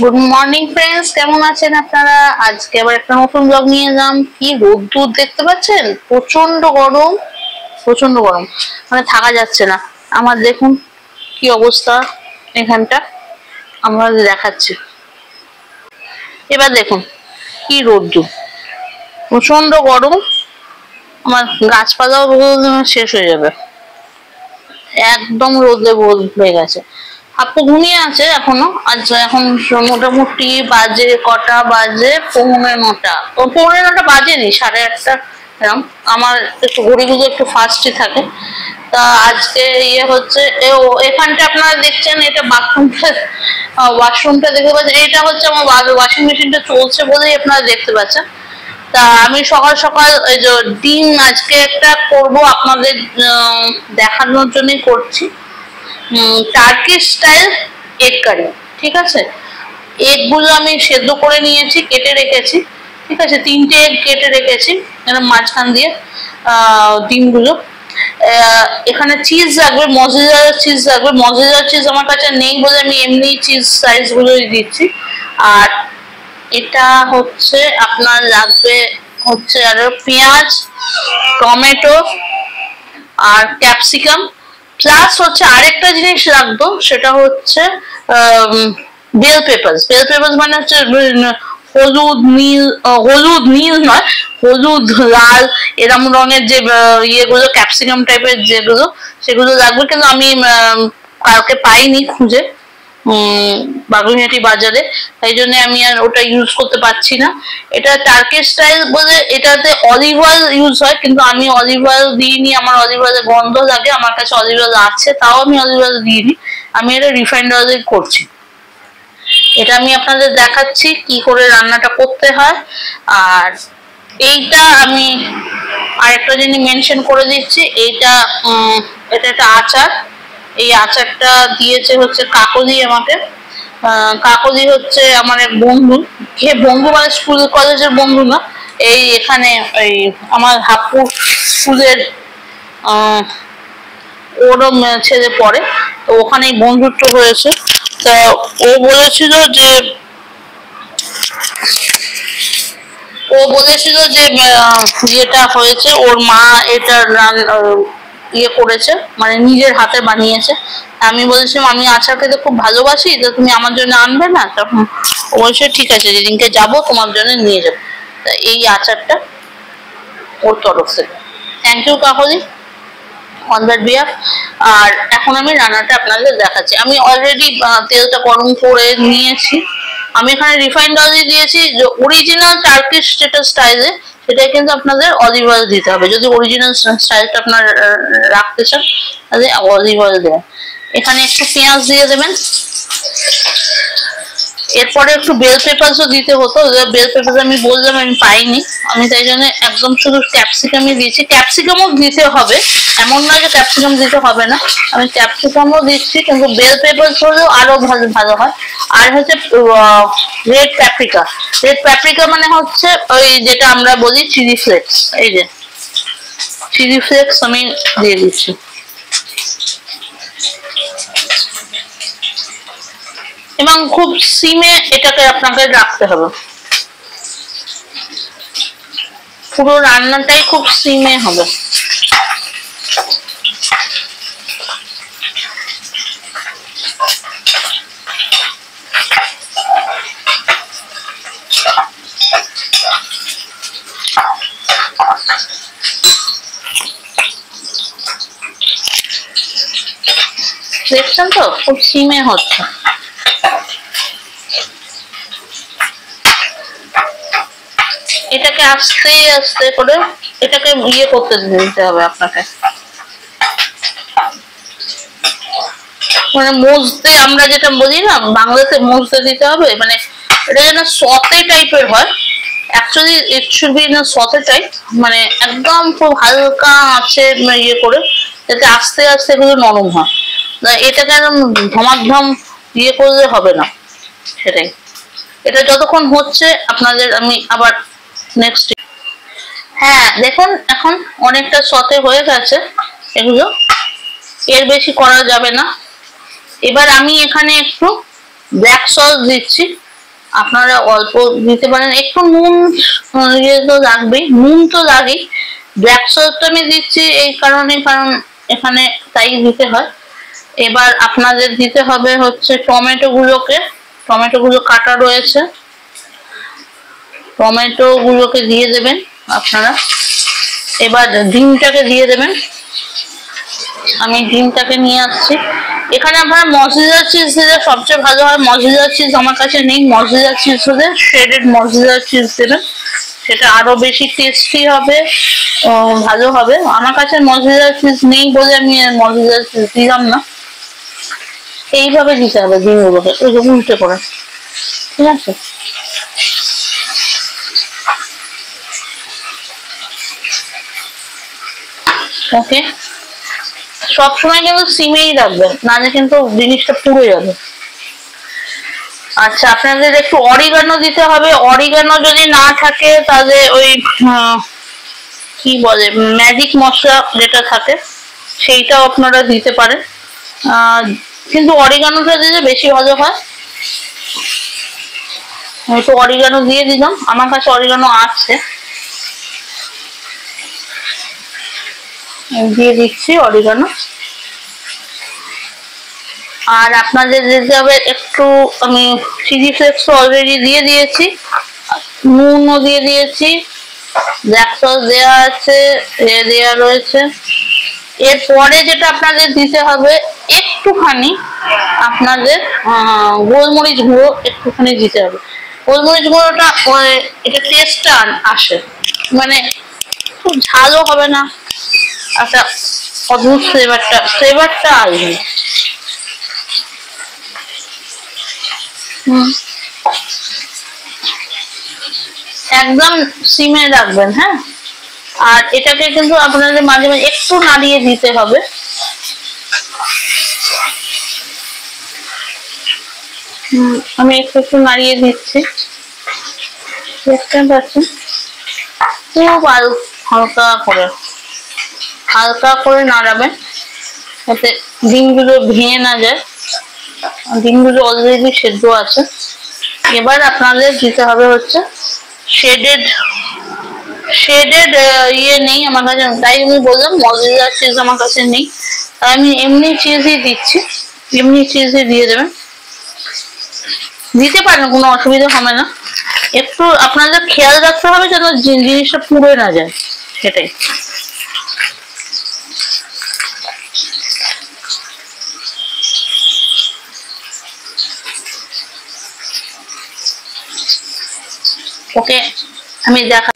Good morning friends, কেমন আছেন আপনারা? আজকে আবার একটা নতুন ব্লগ নিয়ে এলাম। কি রোদ্দুর দেখতে পাচ্ছেন, প্রচন্ড গরম, প্রচন্ড গরম, মানে থাকা যাচ্ছে না। আমার দেখুন কি অবস্থা এখানটা, আমরা দেখাচ্ছি। এবার দেখুন কি রোদ্দুর, প্রচন্ড গরম, আমার গাছপালাও শেষ হয়ে যাবে, একদম রোদে হয়ে গেছে। আপু ঘুমিয়ে আছে এখনো। আচ্ছা, এখন মোটামুটি বাজে কটা বাজে, 9:45। তো 9:45 বাজেনি, 8:30 এরকম। আমার একটু ঘড়িগুলো একটু ফাস্টই থাকে। তা আজকে হচ্ছে এখানটা আপনারা দেখছেন, এটা বাথরুমটা, ওয়াশরুমটা দেখতে পাচ্ছেন। এটা হচ্ছে আমার ওয়াশিং মেশিনটা চলছে বলেই আপনারা দেখতে পাচ্ছেন। তা আমি সকাল সকাল ওই যে ডিম আজকে একটা করব আপনাদের দেখানোর জন্যই করছি। Turkish style egg curry. ঠিক আছে, এগগুলো আমি সেদ্ধ করে নিয়েছি, কেটে রেখেছি। ঠিক আছে, 3টে এগ কেটে রেখেছি এরকম মাঝখান দিয়ে। ডিমগুলো, এখানে চিজ লাগবে, মজেদার চিজ লাগবে। মজেদার চিজ আমার কাছে নেই বলে আমি এমনি চিজ সাইজ গুলোই দিচ্ছি। আর এটা হচ্ছে আপনার লাগবে হচ্ছে আরো পেঁয়াজ, টমেটো আর ক্যাপসিকাম, প্লাস হচ্ছে আরেকটা জিনিস রাখবো, সেটা হচ্ছে বেল পেপারস। বেল পেপারস মানে হচ্ছে হলুদ নীল নয়, হলুদ লাল এরম রঙের যে ইয়েগুলো, ক্যাপসিকাম টাইপের যেগুলো, সেগুলো লাগবে। কিন্তু আমি কালকে পাইনি খুঁজে বাগুইহাটি বাজারে, তাই জন্য আমি আর ওটা ইউজ করতে পারছি না। এটা টার্কিশ স্টাইল বলে এটাতে অলিভ অয়েল ইউজ হয়, কিন্তু আমি অলিভ অয়েল দিইনি, আমার অলিভ অয়েলের গন্ধ লাগে। আমার কাছে অলিভ অয়েল আছে, তাও আমি অলিভ অয়েল দিইনি, আমি এটা রিফাইন্ড অয়েলে করছি। এটা আমি আপনাদের দেখাচ্ছি কি করে রান্নাটা করতে হয়। আর এইটা আমি আরেকটা জিনিস মেনশন করে দিচ্ছি, এটা একটা আচার। এই আচারটা দিয়েছে হচ্ছে কাকলি আমাকে। কাকলি হচ্ছে আমার এক বন্ধু, বন্ধু মানে স্কুল কলেজের বন্ধু না, এই এখানে এই আমার হাপুর স্কুলের ওরও ছেলে পড়ে, তো ওখানেই বন্ধুত্ব হয়েছে। তা ও বলেছিল যে যেটা হয়েছে, ওর মা এটা করেছে, মানে নিজের হাতে বানিয়েছে। আমি বলেছিলাম আমি আচার খেতে খুব ভালোবাসি, তো তুমি আমার জন্য আনবে না? তখন ও বলছে ঠিক আছে, যেদিনকে যাবো তোমার জন্য নিয়ে যাবো। তা এই আচারটা ওর তরফ থেকে। Thank you Kakoli, on that behalf. আর এখন আমি রান্নাটা আপনাদের দেখাচ্ছি। আমি অলরেডি তেলটা গরম করে নিয়েছি। আমি এখানে রিফাইন্ড অয়েল দিয়েছি। যে অরিজিনাল টার্কিশ যেটা স্টাইলে, সেটাই কিন্তু আপনাদের অলিভ অয়েল দিতে হবে। যদি অরিজিনাল স্টাইলটা আপনার রাখতে চান তাহলে অলিভ অয়েল দেবেন। এখানে একটু পেঁয়াজ দিয়ে দেবেন, এরপরে একটু বেল পেপারসও দিতে হতো, বেল পেপার আমি বললাম আমি পাইনি, আমি তাই জন্য একদম শুধু ক্যাপসিকামই দিয়েছি। ক্যাপসিকামও দিতে হবে, এমন নয় যে ক্যাপসিকাম দিতে হবে না, আমি ক্যাপসিকামও দিচ্ছি, কিন্তু বেল পেপারস হলেও আরো ভালো হয়। আর হচ্ছে রেড প্যাপ্রিকা। রেড প্যাপ্রিকা মানে হচ্ছে ওই যেটা আমরা বলি চিলি ফ্লেক্স, এই যে চিলি ফ্লেক্স আমি দিয়ে দিচ্ছি। এবং খুব সিমে এটাকে আপনাকে রাখতে হবে, পুরো রান্নাটাই খুব সিমে হবে। দেখছেন তো খুব সিমে হচ্ছে। এটাকে আস্তে আস্তে করে এটাকে করতে দিতে হবে আপনাকে, মানে মজতে, আমরা যেটা বলি না বাংলাতে মজতে দিতে হবে, মানে এটা যেন সতে টাইপের হয়। অ্যাকচুয়ালি ইট শুড বি না সতে টাইপ, মানে একদম খুব হালকা আছে করে, যাতে আস্তে আস্তে এগুলো নরম হয়। এটাকে একদম ধমাধম করলে হবে না, সেটাই। এটা যতক্ষণ হচ্ছে আপনাদের আমি আবার নেক্সট। হ্যাঁ দেখুন, এখন অনেকটা সতে হয়ে গেছে এগুলো, এর বেশি করা যাবে না। এবার আমি এখানে একটু ব্ল্যাক সস দিচ্ছি। আপনারা অল্প দিতে পারেন, একটু নুন তো লাগবেই, নুন তো লাগেই। ব্ল্যাক সল্ট আমি দিচ্ছি এই কারণে, কারণ এখানে তাই দিতে হয়। এবার আপনাদের দিতে হবে হচ্ছে টমেটো গুলো কাটা রয়েছে, টমেটো গুলোকে দিয়ে দেবেন আপনারা। এবার ডিমটাকে দিয়ে দেবেন, আমি ডিমটাকে নিয়ে আসছি। এখানে আপনারা মজেদার চিজ দিলে সবচেয়ে ভালো হয়। মজেদার চিজ আমার কাছে নেই, মজেদার চিজ হলে শ্রেডেড মজেদার চিজ দেবেন, সেটা আরো বেশি টেস্টি হবে, ভালো হবে। আমার কাছে মজেদার চিজ নেই বলে আমি মজেদার চিজ দিলাম না। এইভাবে দিতে হবে ডিমগুলোকে, ওই যে উল্টে করে, ঠিক আছে? ওকে, সবসময় কিন্তু সিমেই রাখবেন, নাহলে কিন্তু জিনিসটা পুড়ে যাবে। আচ্ছা, আপনাদের একটু অরিগানো দিতে হবে। অরিগানো যদি না থাকে তাহলে ওই কি বলে ম্যাজিক মশলা যেটা থাকে সেইটাও আপনারা দিতে পারেন, কিন্তু অরিগানোটা দিলে বেশি ভালো হয়। একটু অরিগানো দিয়ে দিলাম, আমার কাছে অরিগানো আছে, দিয়ে দিচ্ছি অরিগানো। আর আপনাদের দিতে হবে একটু, আমি চিলি ফ্লেক্স অলরেডি দিয়ে দিয়েছি, নুনও দিয়ে দিয়েছি, ব্ল্যাক সস দেওয়া আছে, দেওয়া রয়েছে। এরপরে যেটা আপনাদের দিতে হবে একটুখানি, আপনাদের গোলমরিচ গুঁড়ো একটুখানি দিতে হবে। গোলমরিচ গুঁড়োটা এটা টেস্টটা আসে, মানে খুব ঝালও হবে না, একটা অদ্ভুত ফ্লেভারটা আসবে। একদম সিমে রাখবেন, হ্যাঁ। আর এটাকে কিন্তু আপনাদের মাঝে মাঝে একটু নাড়িয়ে দিতে হবে। আমি একটু নাড়িয়ে দিচ্ছি, দেখতে পাচ্ছেন? খুব হালকা করে নাড়াবেন, যাতে ডিমগুলো ভেঙে না যায়। ডিমগুলো অলরেডি সেদ্ধ আছে। এবার আপনাদের দিতে হবে হচ্ছে শেডেড ইয়ে নেই আমার কাছে, তাই আমি বললাম মজেদার চিজ আমার কাছে নেই, আমি এমনি চিজই দিচ্ছি, এমনি চিজই দিয়ে দেবেন, দিতে পারেন, কোনো অসুবিধা হবে না। একটু আপনাদের খেয়াল রাখতে হবে যেন জিনিসটা পুড়ে না যায়, সেটাই। ওকে, আমি দেখা,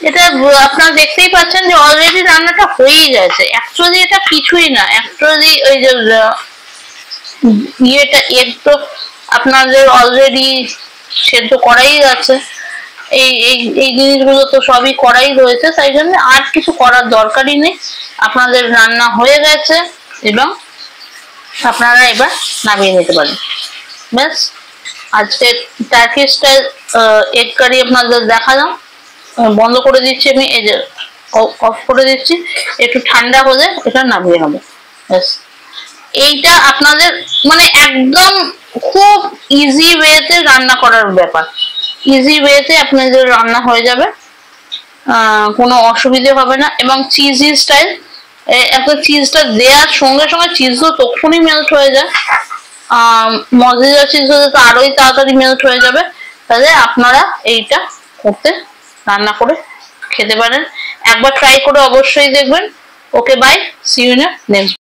এটা আপনারা দেখতেই পাচ্ছেন যে অলরেডি রান্নাটা হয়েই গেছে। অ্যাকচুয়ালি এটা কিছুই না, অ্যাকচুয়ালি ওই যে ইয়েটা এগ তো আপনাদের অলরেডি সেদ্ধ করাই আছে, এই জিনিসগুলো তো সবই করাই রয়েছে, তাই জন্য আর কিছু করার দরকারই নেই। আপনাদের রান্না হয়ে গেছে এবং আপনারা এবার নামিয়ে নিতে পারেন। ব্যাস, আজকে টার্কি স্টাইল এগ কারি আপনাদের দেখালাম। বন্ধ করে দিচ্ছি আমি, এই যে অফ করে দিচ্ছি, একটু ঠান্ডা হলে এটা নামিয়ে হবে। ব্যাস, এইটা আপনাদের মানে একদম খুব ইজি ওয়েতে রান্না করার ব্যাপার, ইজি ওয়েতে আপনাদের রান্না হয়ে যাবে, কোনো অসুবিধে হবে না। এবং চিজি স্টাইল, একটা চিজটা দেওয়ার সঙ্গে সঙ্গে চিজ তো তখনই মেল্ট হয়ে যায়, মজাদার চিজ হলে তো আরোই তাড়াতাড়ি মেল্ট হয়ে যাবে। তাহলে আপনারা এইটা করতে, রান্না করে খেতে পারেন, একবার ট্রাই করে অবশ্যই দেখবেন। Okay, bye, see you in next.